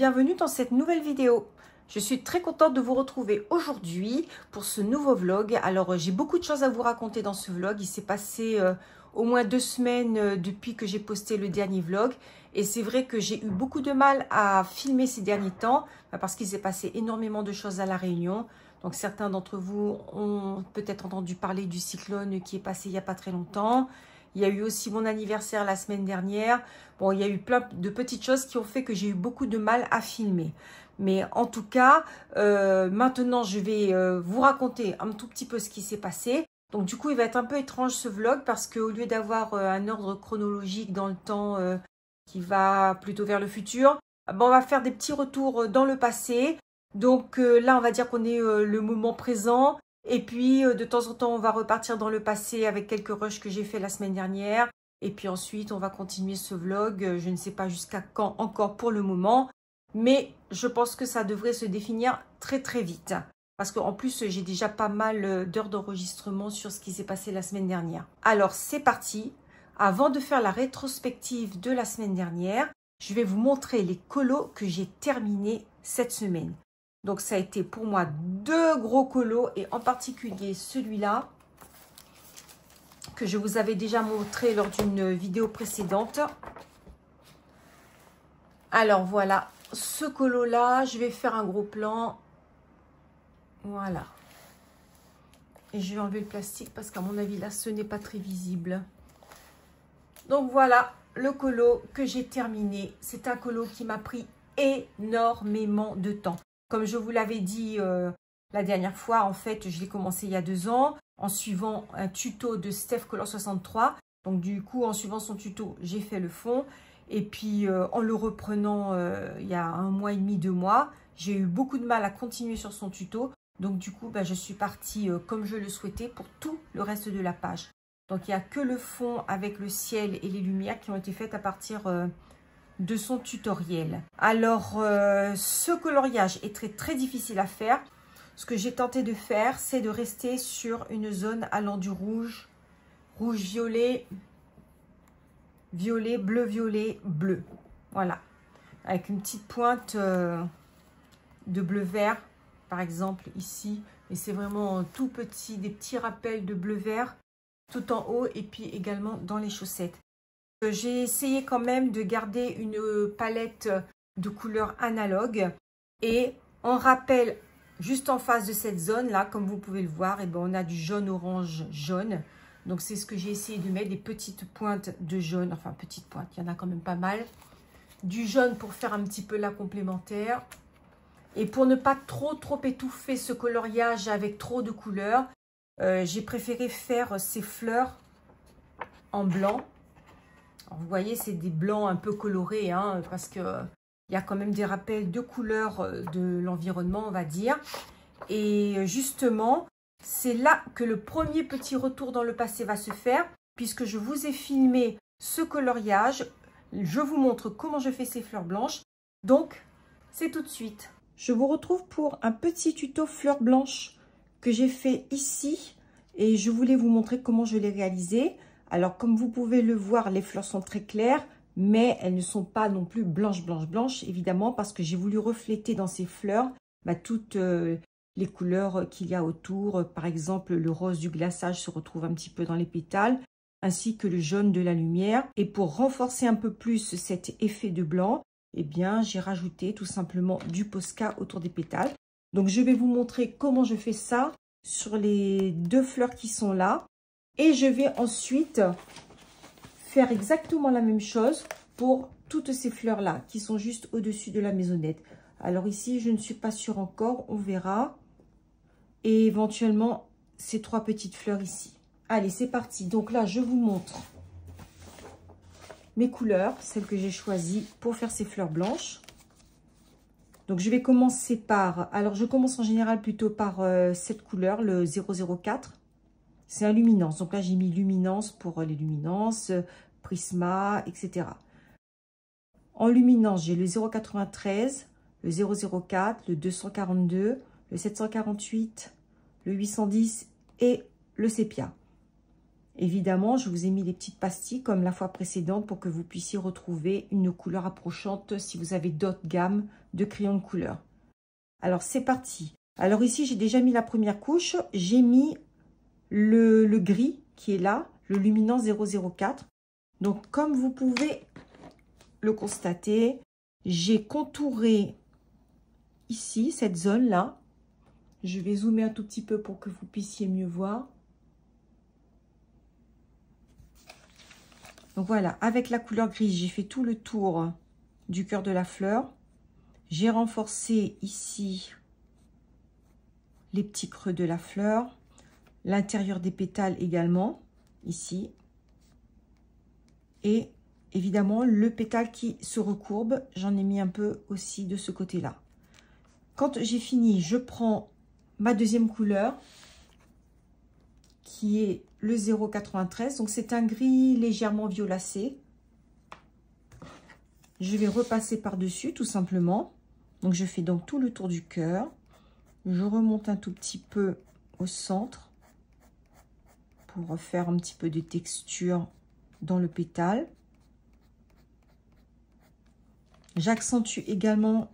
bienvenue dans cette nouvelle vidéo. Je suis très contente de vous retrouver aujourd'hui pour ce nouveau vlog. Alors j'ai beaucoup de choses à vous raconter dans ce vlog. Il s'est passé au moins 2 semaines depuis que j'ai posté le dernier vlog. Et c'est vrai que j'ai eu beaucoup de mal à filmer ces derniers temps parce qu'il s'est passé énormément de choses à La Réunion. Donc certains d'entre vous ont peut-être entendu parler du cyclone qui est passé il n'y a pas très longtemps. Il y a eu aussi mon anniversaire la semaine dernière. Bon, il y a eu plein de petites choses qui ont fait que j'ai eu beaucoup de mal à filmer. Mais en tout cas, maintenant, je vais vous raconter un tout petit peu ce qui s'est passé. Donc du coup, il va être un peu étrange ce vlog parce qu'au lieu d'avoir un ordre chronologique dans le temps qui va plutôt vers le futur, bon, on va faire des petits retours dans le passé. Donc là, on va dire qu'on est le moment présent. Et puis, de temps en temps, on va repartir dans le passé avec quelques rushs que j'ai fait la semaine dernière. Et puis ensuite, on va continuer ce vlog. Je ne sais pas jusqu'à quand encore pour le moment. Mais je pense que ça devrait se définir très très vite. Parce qu'en plus, j'ai déjà pas mal d'heures d'enregistrement sur ce qui s'est passé la semaine dernière. Alors, c'est parti. Avant de faire la rétrospective de la semaine dernière, je vais vous montrer les colos que j'ai terminés cette semaine. Donc, ça a été pour moi 2 gros colos et en particulier celui-là que je vous avais déjà montré lors d'une vidéo précédente. Alors, voilà, ce colo-là, je vais faire un gros plan. Voilà. Et je vais enlever le plastique parce qu'à mon avis, là, ce n'est pas très visible. Donc, voilà le colo que j'ai terminé. C'est un colo qui m'a pris énormément de temps. Comme je vous l'avais dit la dernière fois, en fait, je l'ai commencé il y a 2 ans en suivant un tuto de Steph Color 63. Donc, du coup, en suivant son tuto, j'ai fait le fond. Et puis, en le reprenant il y a 1 mois et demi, 2 mois, j'ai eu beaucoup de mal à continuer sur son tuto. Donc, du coup, je suis partie comme je le souhaitais pour tout le reste de la page. Donc, il n'y a que le fond avec le ciel et les lumières qui ont été faites à partir de son tutoriel. Alors, ce coloriage est très difficile à faire. Ce que j'ai tenté de faire, c'est de rester sur une zone allant du rouge, rouge-violet, violet, bleu-violet, bleu. Voilà. Avec une petite pointe de bleu-vert, par exemple, ici. Et c'est vraiment tout petit, des petits rappels de bleu-vert tout en haut et puis également dans les chaussettes. J'ai essayé quand même de garder une palette de couleurs analogues et en rappel juste en face de cette zone là, comme vous pouvez le voir, et on a du jaune, orange, jaune. Donc c'est ce que j'ai essayé de mettre, des petites pointes de jaune, enfin petites pointes, il y en a quand même pas mal. Du jaune pour faire un petit peu la complémentaire. Et pour ne pas trop étouffer ce coloriage avec trop de couleurs, j'ai préféré faire ces fleurs en blanc. Alors, vous voyez, c'est des blancs un peu colorés, hein, parce qu'il y a quand même des rappels de couleurs de l'environnement, on va dire. Et justement, c'est là que le premier petit retour dans le passé va se faire, puisque je vous ai filmé ce coloriage. Je vous montre comment je fais ces fleurs blanches. Donc, c'est tout de suite. Je vous retrouve pour un petit tuto fleurs blanches que j'ai fait ici. Et je voulais vous montrer comment je l'ai réalisé. Alors, comme vous pouvez le voir, les fleurs sont très claires, mais elles ne sont pas non plus blanches, évidemment, parce que j'ai voulu refléter dans ces fleurs toutes les couleurs qu'il y a autour. Par exemple, le rose du glaçage se retrouve un petit peu dans les pétales, ainsi que le jaune de la lumière. Et pour renforcer un peu plus cet effet de blanc, eh bien, j'ai rajouté tout simplement du Posca autour des pétales. Donc, je vais vous montrer comment je fais ça sur les 2 fleurs qui sont là. Et je vais ensuite faire exactement la même chose pour toutes ces fleurs-là qui sont juste au-dessus de la maisonnette. Alors ici, je ne suis pas sûre encore, on verra. Et éventuellement, ces 3 petites fleurs ici. Allez, c'est parti. Donc là, je vous montre mes couleurs, celles que j'ai choisies pour faire ces fleurs blanches. Donc, je vais commencer par... Alors, je commence en général plutôt par cette couleur, le 004. C'est un luminance. Donc là, j'ai mis luminance pour les luminances, prisma, etc. En luminance, j'ai le 093, le 004, le 242, le 748, le 810 et le sépia. Évidemment, je vous ai mis les petites pastilles comme la fois précédente pour que vous puissiez retrouver une couleur approchante si vous avez d'autres gammes de crayon de couleur. Alors, c'est parti. Alors ici, j'ai déjà mis la première couche. J'ai mis le gris qui est là, le luminance 004. Donc, comme vous pouvez le constater, j'ai contouré ici, cette zone-là. Je vais zoomer un tout petit peu pour que vous puissiez mieux voir. Donc voilà, avec la couleur grise, j'ai fait tout le tour du cœur de la fleur. J'ai renforcé ici les petits creux de la fleur, l'intérieur des pétales également, ici. Et évidemment, le pétale qui se recourbe, j'en ai mis un peu aussi de ce côté-là. Quand j'ai fini, je prends ma deuxième couleur, qui est le 0,93. Donc, c'est un gris légèrement violacé. Je vais repasser par-dessus, tout simplement. Donc, je fais donc tout le tour du cœur. Je remonte un tout petit peu au centre pour refaire un petit peu de texture dans le pétale. J'accentue également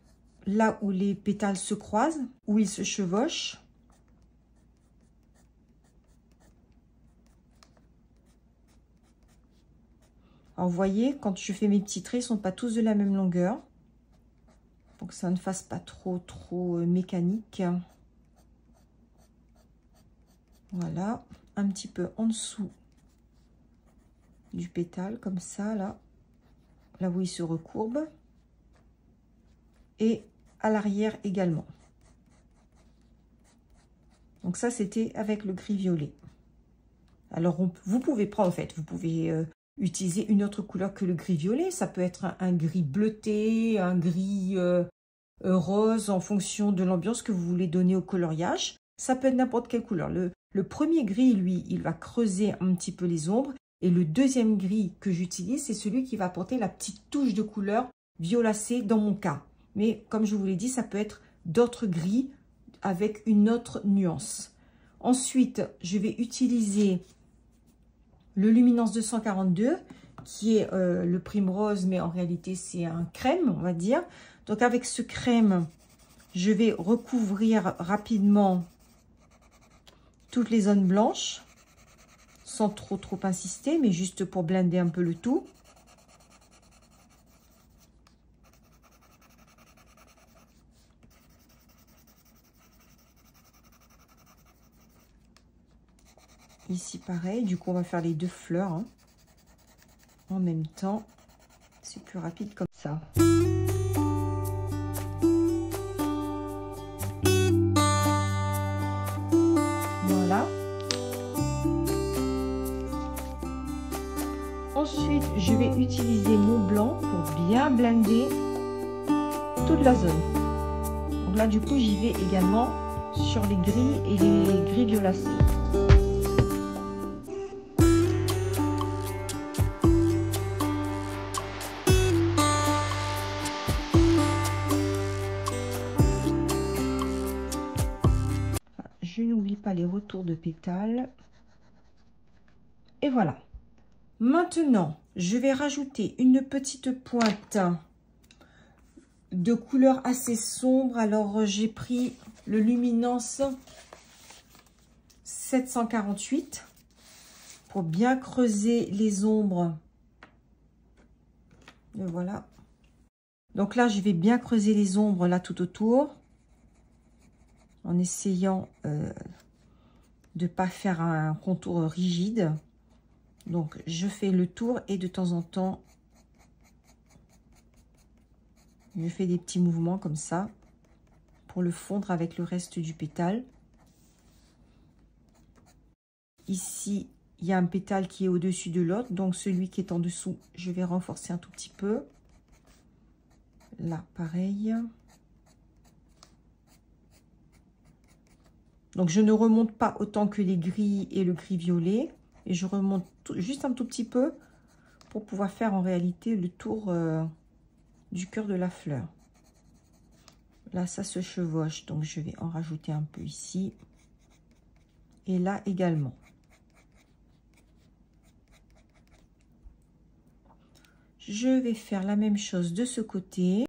là où les pétales se croisent, où ils se chevauchent. Alors, vous voyez, quand je fais mes petits traits, ils ne sont pas tous de la même longueur. Pour que ça ne fasse pas trop mécanique. Voilà, un petit peu en dessous du pétale, comme ça, là où il se recourbe. Et à l'arrière également. Donc ça, c'était avec le gris violet. Alors, vous pouvez prendre, en fait, vous pouvez utiliser une autre couleur que le gris violet. Ça peut être un gris bleuté, un gris rose, en fonction de l'ambiance que vous voulez donner au coloriage. Ça peut être n'importe quelle couleur. Le premier gris, lui, il va creuser un petit peu les ombres. Et le deuxième gris que j'utilise, c'est celui qui va apporter la petite touche de couleur violacée dans mon cas. Mais comme je vous l'ai dit, ça peut être d'autres gris avec une autre nuance. Ensuite, je vais utiliser le Luminance 242 qui est le Primrose, mais en réalité, c'est un crème, on va dire. Donc, avec ce crème, je vais recouvrir rapidement toutes les zones blanches sans trop insister, mais juste pour blinder un peu le tout. Ici, pareil. Du coup, on va faire les deux fleurs hein, en même temps. C'est plus rapide comme ça. Voilà. Ensuite, je vais utiliser mon blanc pour bien blinder toute la zone. Donc là, du coup, j'y vais également sur les gris et les gris violacés. Je n'oublie pas les retours de pétales. Et voilà. Maintenant, je vais rajouter une petite pointe de couleur assez sombre. Alors, j'ai pris le Luminance 748 pour bien creuser les ombres. Et voilà. Donc là, je vais bien creuser les ombres là tout autour, en essayant de ne pas faire un contour rigide. Donc, je fais le tour et de temps en temps, je fais des petits mouvements comme ça pour le fondre avec le reste du pétale. Ici, il y a un pétale qui est au-dessus de l'autre. Donc, celui qui est en dessous, je vais renforcer un tout petit peu. Là, pareil. Donc, je ne remonte pas autant que les gris et le gris violet. Et je remonte juste un tout petit peu pour pouvoir faire en réalité le tour du cœur de la fleur. Là, ça se chevauche, donc je vais en rajouter un peu ici. Et là également. Je vais faire la même chose de ce côté.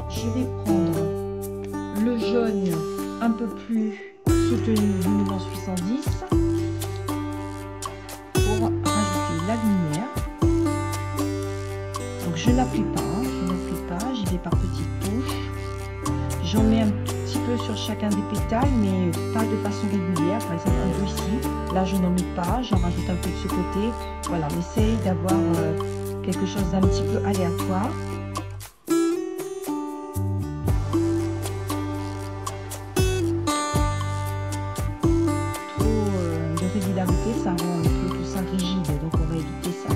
je vais prendre le jaune un peu plus soutenu, luminance 810, pour rajouter la lumière. Donc je n'appuie pas, j'y vais par petites touches. J'en mets un petit peu sur chacun des pétales, mais pas de façon régulière. Par exemple, un peu ici. Là, je n'en mets pas, j'en rajoute un peu de ce côté. Voilà, on essaye d'avoir quelque chose d'un petit peu aléatoire. Trop de régularité, ça rend un peu tout ça rigide, donc on va éviter ça.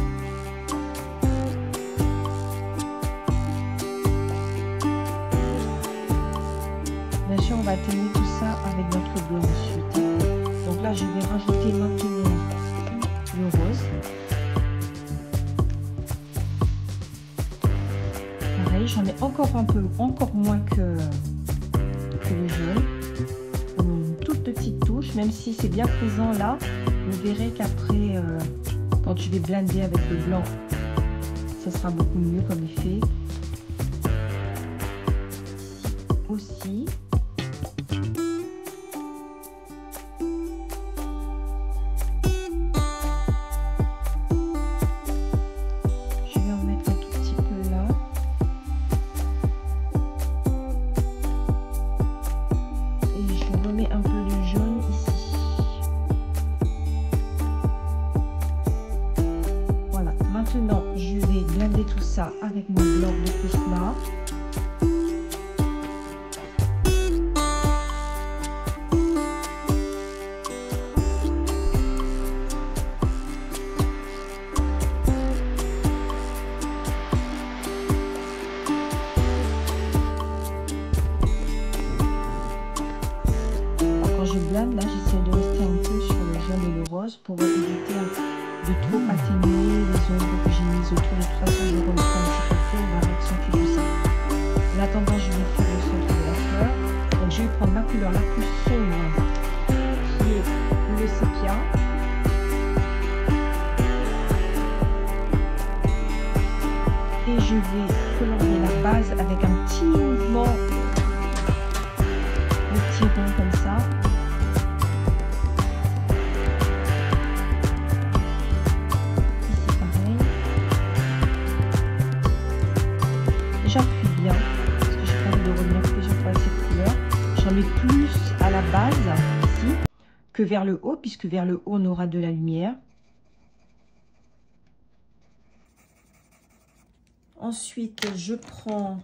Bien sûr, on va atténuer tout ça avec notre blanc ensuite. Donc là, je vais rajouter maintenant le rose. Pareil, j'en ai encore un peu, encore moins que le jaune. Une toute petite touche, même si c'est bien présent là, vous verrez qu'après, quand je vais blender avec le blanc, ça sera beaucoup mieux comme effet. Aussi. Maintenant, je vais blender tout ça avec mon blanc de Prisma. Alors, quand je blende, là, j'essaie de rester un peu sur le jaune et le rose pour éviter de trop atténuer les ombres que j'ai mises autour. De toute façon, je remettrai un petit peu, on va accentuer tout ça. En attendant, je vais faire le centre de la fleur. Donc, je vais prendre ma couleur la plus sombre, qui est le sépia. Et je vais colorier la base avec un petit mouvement, le petit rond comme ça. J'appuie bien parce que j'ai pas envie de revenir plusieurs fois à cette couleur. J'en mets plus à la base ici que vers le haut, puisque vers le haut on aura de la lumière. Ensuite, je prends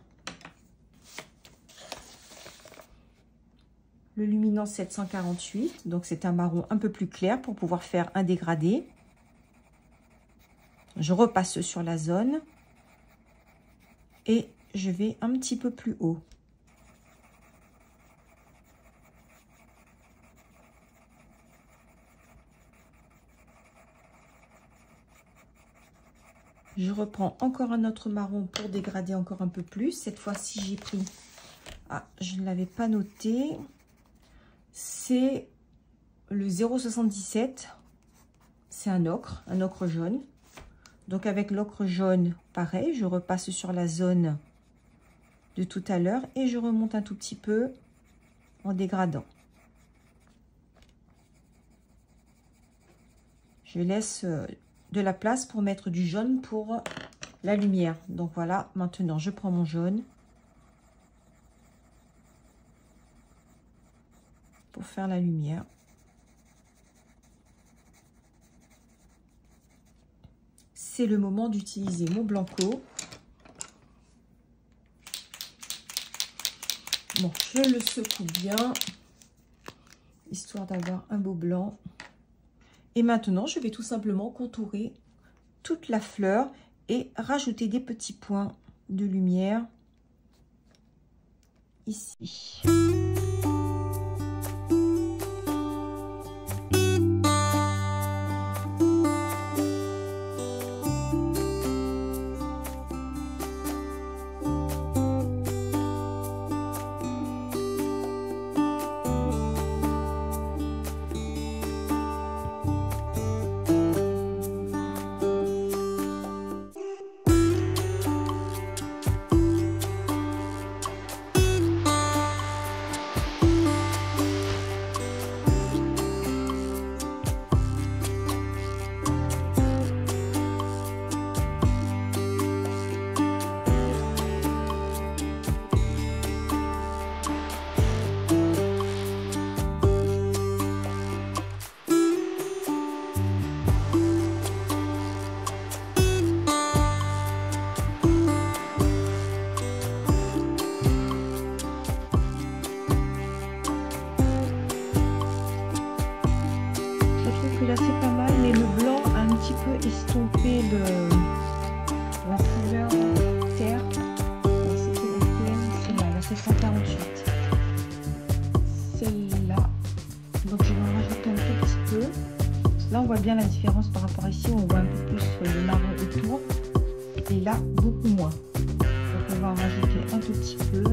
le luminance 748, donc c'est un marron un peu plus clair pour pouvoir faire un dégradé. Je repasse sur la zone et je vais un petit peu plus haut. Je reprends encore un autre marron pour dégrader encore un peu plus. Cette fois-ci, j'ai pris... Ah, je ne l'avais pas noté. C'est le 0,77. C'est un ocre jaune. Donc, avec l'ocre jaune, pareil, je repasse sur la zone de tout à l'heure et je remonte un tout petit peu en dégradant. Je laisse de la place pour mettre du jaune pour la lumière. Donc voilà, maintenant je prends mon jaune pour faire la lumière. C'est le moment d'utiliser mon blanco. Bon, je le secoue bien, histoire d'avoir un beau blanc. Et maintenant, je vais tout simplement contourer toute la fleur et rajouter des petits points de lumière ici. bien la différence par rapport à ici, on voit un peu plus le marron autour. Et là, beaucoup moins. Donc on va en rajouter un tout petit peu.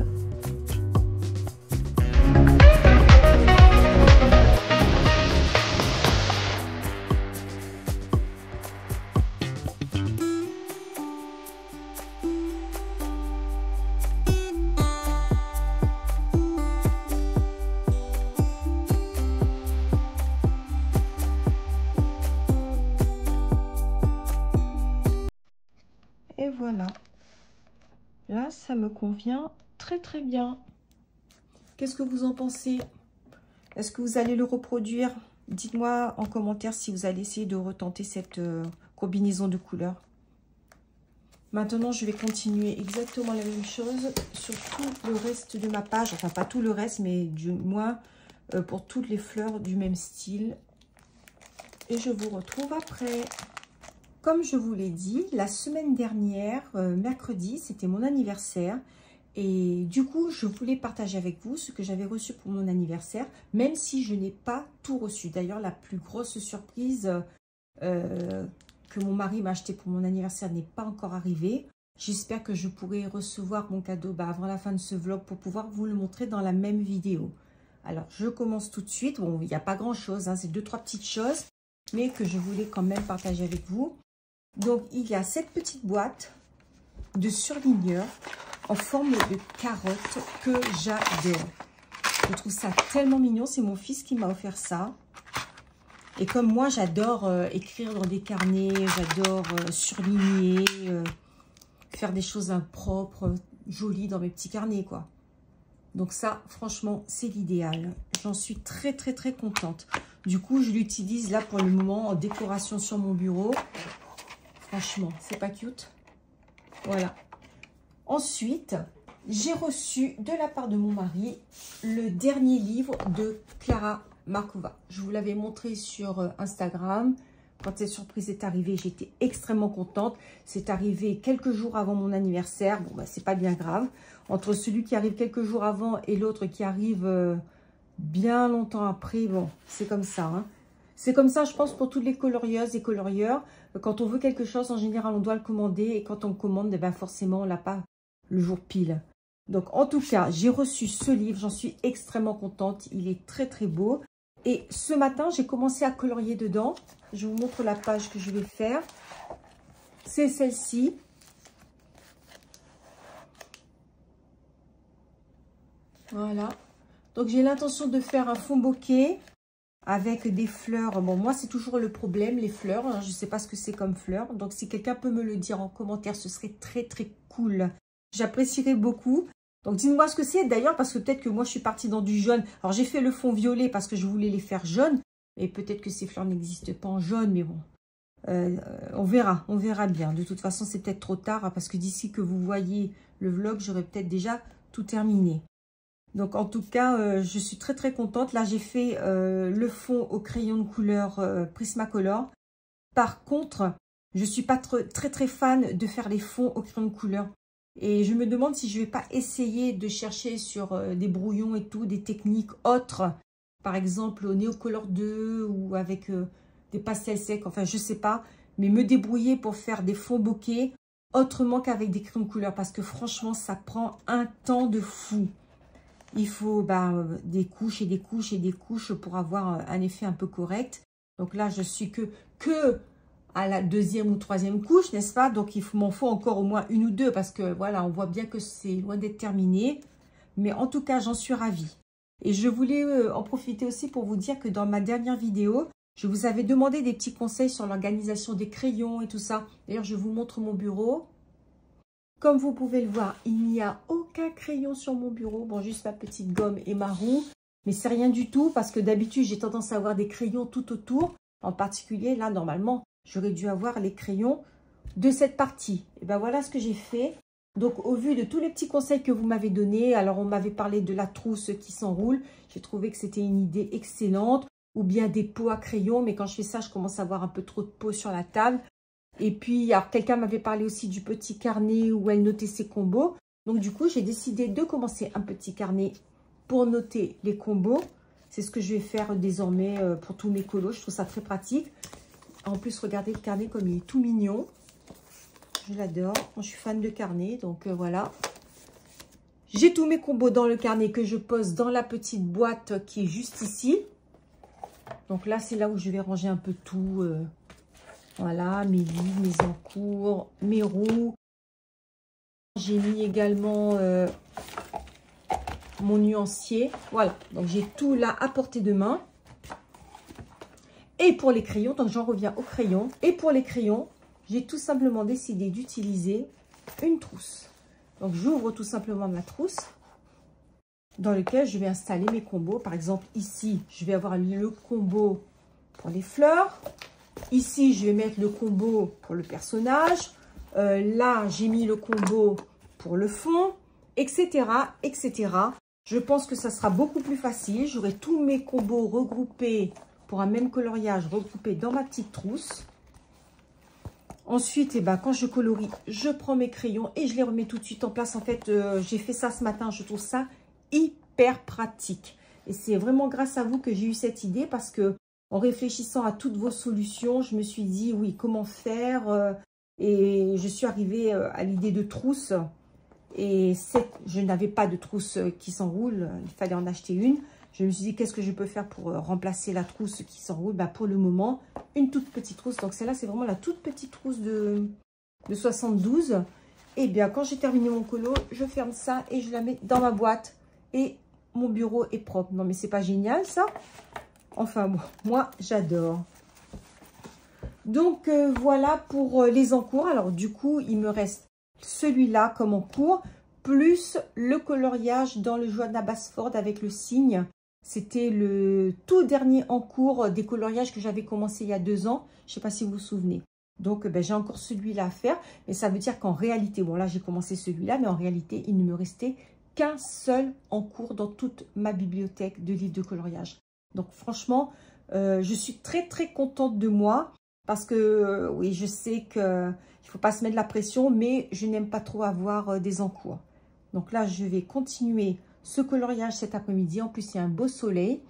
Et voilà, là ça me convient très très bien. Qu'est-ce que vous en pensez? Est-ce que vous allez le reproduire? Dites-moi en commentaire si vous allez essayer de retenter cette combinaison de couleurs. Maintenant, je vais continuer exactement la même chose sur tout le reste de ma page. Enfin, pas tout le reste, mais du moins pour toutes les fleurs du même style. Et je vous retrouve après. Comme je vous l'ai dit, la semaine dernière, mercredi, c'était mon anniversaire. Et du coup, je voulais partager avec vous ce que j'avais reçu pour mon anniversaire, même si je n'ai pas tout reçu. D'ailleurs, la plus grosse surprise que mon mari m'a acheté pour mon anniversaire n'est pas encore arrivée. J'espère que je pourrai recevoir mon cadeau avant la fin de ce vlog pour pouvoir vous le montrer dans la même vidéo. Alors, je commence tout de suite. Bon, il n'y a pas grand-chose, hein, c'est 2-3 petites choses, mais que je voulais quand même partager avec vous. Donc, il y a cette petite boîte de surligneur en forme de carotte que j'adore. Je trouve ça tellement mignon. C'est mon fils qui m'a offert ça. Et comme moi, j'adore écrire dans des carnets, j'adore surligner, faire des choses impropres, jolies dans mes petits carnets, quoi. Donc ça, franchement, c'est l'idéal. J'en suis très, très, très contente. Du coup, je l'utilise là pour le moment en décoration sur mon bureau. Franchement, c'est pas cute? Voilà. Ensuite, j'ai reçu de la part de mon mari le dernier livre de Clara Markova. Je vous l'avais montré sur Instagram. Quand cette surprise est arrivée, j'étais extrêmement contente. C'est arrivé quelques jours avant mon anniversaire. Bon, c'est pas bien grave. Entre celui qui arrive quelques jours avant et l'autre qui arrive bien longtemps après, bon, c'est comme ça, hein. C'est comme ça, je pense, pour toutes les colorieuses et colorieurs. Quand on veut quelque chose, en général, on doit le commander. Et quand on le commande, forcément, on l'a pas le jour pile. Donc, en tout cas, j'ai reçu ce livre. J'en suis extrêmement contente. Il est très, très beau. Et ce matin, j'ai commencé à colorier dedans. Je vous montre la page que je vais faire. C'est celle-ci. Voilà. Donc, j'ai l'intention de faire un fond bokeh avec des fleurs. Bon, moi, c'est toujours le problème, les fleurs. Hein, je ne sais pas ce que c'est comme fleurs. Donc, si quelqu'un peut me le dire en commentaire, ce serait très, très cool. J'apprécierais beaucoup. Donc, dites-moi ce que c'est. D'ailleurs, parce que peut-être que moi, je suis partie dans du jaune. Alors, j'ai fait le fond violet parce que je voulais les faire jaunes. Et peut-être que ces fleurs n'existent pas en jaune, mais bon. On verra bien. De toute façon, c'est peut-être trop tard. Hein, parce que d'ici que vous voyez le vlog, j'aurai peut-être déjà tout terminé. Donc, en tout cas, je suis très, très contente. Là, j'ai fait le fond au crayon de couleur Prismacolor. Par contre, je ne suis pas très, très fan de faire les fonds au crayon de couleur. Et je me demande si je ne vais pas essayer de chercher sur des brouillons et tout, des techniques autres. Par exemple, au Neocolor 2 ou avec des pastels secs. Enfin, je ne sais pas. Mais me débrouiller pour faire des fonds bokeh autrement qu'avec des crayons de couleur. Parce que franchement, ça prend un temps de fou. Il faut des couches et des couches et des couches pour avoir un effet un peu correct. Donc là, je suis que à la 2e ou 3e couche, n'est-ce pas? Donc, il m'en faut encore au moins 1 ou 2 parce que voilà, on voit bien que c'est loin d'être terminé. Mais en tout cas, j'en suis ravie. Et je voulais en profiter aussi pour vous dire que dans ma dernière vidéo, je vous avais demandé des petits conseils sur l'organisation des crayons et tout ça. D'ailleurs, je vous montre mon bureau. Comme vous pouvez le voir, il n'y a aucun crayon sur mon bureau. Bon, juste ma petite gomme et ma roue. Mais c'est rien du tout parce que d'habitude, j'ai tendance à avoir des crayons tout autour. En particulier, là, normalement, j'aurais dû avoir les crayons de cette partie. Et bien, voilà ce que j'ai fait. Donc, au vu de tous les petits conseils que vous m'avez donnés, alors on m'avait parlé de la trousse qui s'enroule. J'ai trouvé que c'était une idée excellente. Ou bien des pots à crayons. Mais quand je fais ça, je commence à avoir un peu trop de pots sur la table. Et puis, alors quelqu'un m'avait parlé aussi du petit carnet où elle notait ses combos. Donc, du coup, j'ai décidé de commencer un petit carnet pour noter les combos. C'est ce que je vais faire désormais pour tous mes colos. Je trouve ça très pratique. En plus, regardez le carnet comme il est tout mignon. Je l'adore. Moi, je suis fan de carnet, donc voilà. J'ai tous mes combos dans le carnet que je pose dans la petite boîte qui est juste ici. Donc là, c'est là où je vais ranger un peu tout. Voilà, mes livres, mes encours, mes roues. J'ai mis également mon nuancier. Voilà, donc j'ai tout là à portée de main. Et pour les crayons, donc j'en reviens aux crayons. Et pour les crayons, j'ai tout simplement décidé d'utiliser une trousse. Donc j'ouvre tout simplement ma trousse dans lequel je vais installer mes combos. Par exemple, ici, je vais avoir le combo pour les fleurs. Ici, je vais mettre le combo pour le personnage. Là, j'ai mis le combo pour le fond, etc., etc. Je pense que ça sera beaucoup plus facile. J'aurai tous mes combos regroupés pour un même coloriage, regroupés dans ma petite trousse. Ensuite, quand je colorie, je prends mes crayons et je les remets tout de suite en place. En fait, j'ai fait ça ce matin. Je trouve ça hyper pratique. Et c'est vraiment grâce à vous que j'ai eu cette idée parce que en réfléchissant à toutes vos solutions, je me suis dit, oui, comment faire et je suis arrivée à l'idée de trousse. Et je n'avais pas de trousse qui s'enroule, il fallait en acheter une. Je me suis dit, qu'est-ce que je peux faire pour remplacer la trousse qui s'enroule? Pour le moment, une toute petite trousse. Donc celle-là, c'est vraiment la toute petite trousse de 72. Et bien, quand j'ai terminé mon colo, je ferme ça et je la mets dans ma boîte. Et mon bureau est propre. Non, mais c'est pas génial, ça? Enfin, bon, moi, j'adore. Donc, voilà pour les encours. Alors, du coup, il me reste celui-là comme encours, plus le coloriage dans le Johanna Basford avec le cygne. C'était le tout dernier encours des coloriages que j'avais commencé il y a 2 ans. Je ne sais pas si vous vous souvenez. Donc, j'ai encore celui-là à faire. Mais ça veut dire qu'en réalité, bon là, j'ai commencé celui-là, mais en réalité, il ne me restait qu'un seul encours dans toute ma bibliothèque de livres de coloriage. Donc, franchement, je suis très, très contente de moi. Parce que, oui, je sais qu'il ne faut pas se mettre de la pression, mais je n'aime pas trop avoir des encours. Donc là, je vais continuer ce coloriage cet après-midi. En plus, il y a un beau soleil.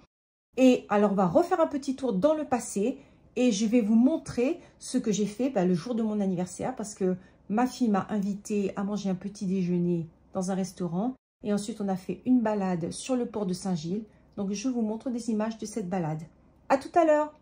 Et alors, on va refaire un petit tour dans le passé. Et je vais vous montrer ce que j'ai fait le jour de mon anniversaire. Parce que ma fille m'a invitée à manger un petit déjeuner dans un restaurant. Et ensuite, on a fait une balade sur le port de Saint-Gilles. Donc, je vous montre des images de cette balade. À tout à l'heure!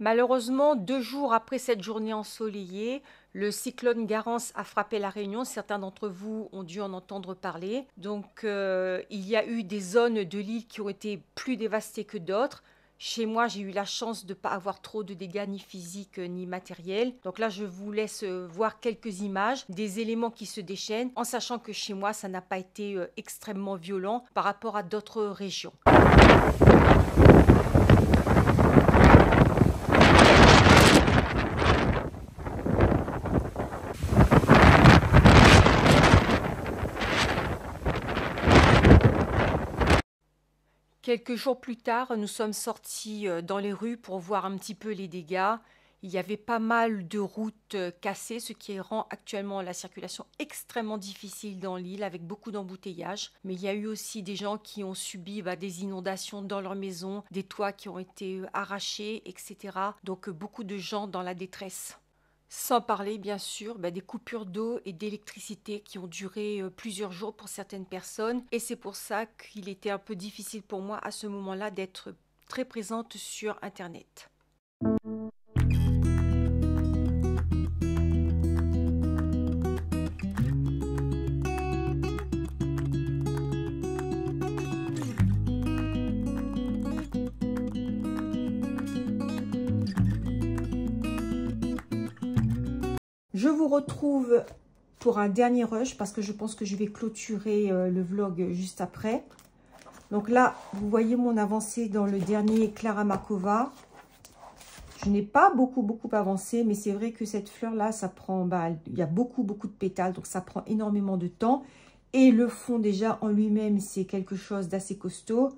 Malheureusement, 2 jours après cette journée ensoleillée, le cyclone Garance a frappé la Réunion. Certains d'entre vous ont dû en entendre parler. Donc, il y a eu des zones de l'île qui ont été plus dévastées que d'autres. Chez moi, j'ai eu la chance de ne pas avoir trop de dégâts ni physiques ni matériels. Donc là, je vous laisse voir quelques images des éléments qui se déchaînent, en sachant que chez moi, ça n'a pas été extrêmement violent par rapport à d'autres régions. Quelques jours plus tard, nous sommes sortis dans les rues pour voir un petit peu les dégâts. Il y avait pas mal de routes cassées, ce qui rend actuellement la circulation extrêmement difficile dans l'île avec beaucoup d'embouteillages. Mais il y a eu aussi des gens qui ont subi des inondations dans leur maison, des toits qui ont été arrachés, etc. Donc beaucoup de gens dans la détresse. Sans parler bien sûr des coupures d'eau et d'électricité qui ont duré plusieurs jours pour certaines personnes. Et c'est pour ça qu'il était un peu difficile pour moi à ce moment-là d'être très présente sur Internet. Je vous retrouve pour un dernier rush parce que je pense que je vais clôturer le vlog juste après. Donc là, vous voyez mon avancée dans le dernier Clara Markova. Je n'ai pas beaucoup avancé, mais c'est vrai que cette fleur-là, ça prend, il y a beaucoup de pétales, donc ça prend énormément de temps. Et le fond déjà en lui-même, c'est quelque chose d'assez costaud.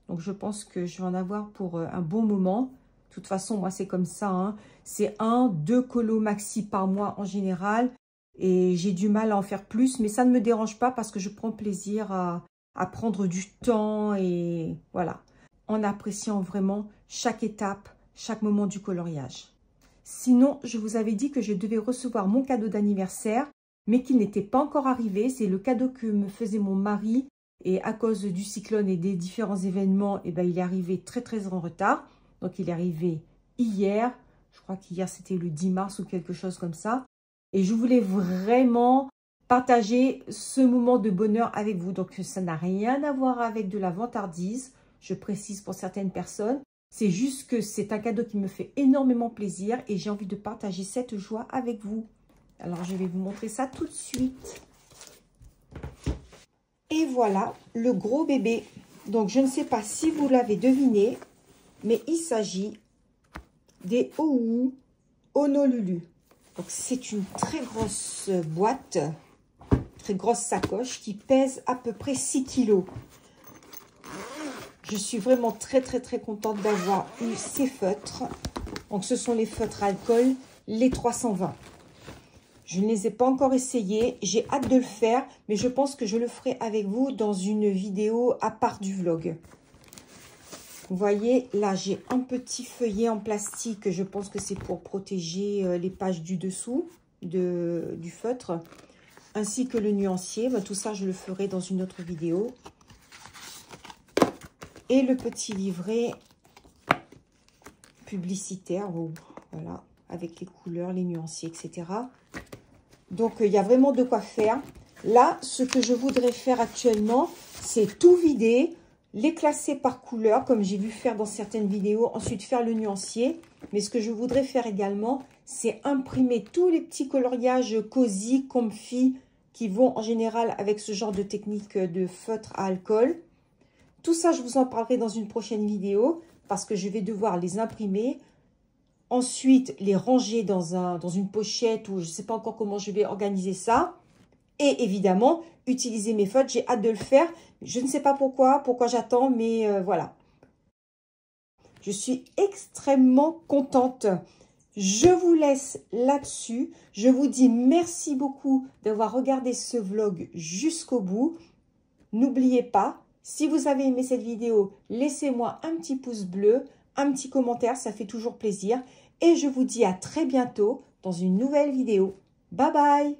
Donc je pense que je vais en avoir pour un bon moment. De toute façon, moi, c'est comme ça. Hein. C'est 1-2 colos maxi par mois en général. Et j'ai du mal à en faire plus. Mais ça ne me dérange pas parce que je prends plaisir à prendre du temps. Et voilà. En appréciant vraiment chaque étape, chaque moment du coloriage. Sinon, je vous avais dit que je devais recevoir mon cadeau d'anniversaire. Mais qu'il n'était pas encore arrivé. C'est le cadeau que me faisait mon mari. Et à cause du cyclone et des différents événements, il est arrivé très en retard. Donc, il est arrivé hier. Je crois qu'hier, c'était le 10 mars ou quelque chose comme ça. Et je voulais vraiment partager ce moment de bonheur avec vous. Donc, ça n'a rien à voir avec de la vantardise. Je précise pour certaines personnes. C'est juste que c'est un cadeau qui me fait énormément plaisir. Et j'ai envie de partager cette joie avec vous. Alors, je vais vous montrer ça tout de suite. Et voilà, le gros bébé. Donc, je ne sais pas si vous l'avez deviné. Mais il s'agit des Owu Honolulu. Donc, c'est une très grosse boîte, très grosse sacoche qui pèse à peu près 6 kg. Je suis vraiment très contente d'avoir eu ces feutres. Donc, ce sont les feutres alcool, les 320. Je ne les ai pas encore essayés. J'ai hâte de le faire, mais je pense que je le ferai avec vous dans une vidéo à part du vlog. Vous voyez, là, j'ai un petit feuillet en plastique. Je pense que c'est pour protéger les pages du dessous du feutre. Ainsi que le nuancier. Tout ça, je le ferai dans une autre vidéo. Et le petit livret publicitaire. Voilà, avec les couleurs, les nuanciers, etc. Donc, il y a vraiment de quoi faire. Là, ce que je voudrais faire actuellement, c'est tout vider. Les classer par couleur, comme j'ai vu faire dans certaines vidéos. Ensuite, faire le nuancier. Mais ce que je voudrais faire également, c'est imprimer tous les petits coloriages cosy, comfy, qui vont en général avec ce genre de technique de feutre à alcool. Tout ça, je vous en parlerai dans une prochaine vidéo, parce que je vais devoir les imprimer. Ensuite, les ranger dans une pochette, ou je ne sais pas encore comment je vais organiser ça. Et évidemment, utiliser mes feutres. J'ai hâte de le faire. Je ne sais pas pourquoi j'attends, mais voilà. Je suis extrêmement contente. Je vous laisse là-dessus. Je vous dis merci beaucoup d'avoir regardé ce vlog jusqu'au bout. N'oubliez pas, si vous avez aimé cette vidéo, laissez-moi un petit pouce bleu, un petit commentaire, ça fait toujours plaisir. Et je vous dis à très bientôt dans une nouvelle vidéo. Bye bye!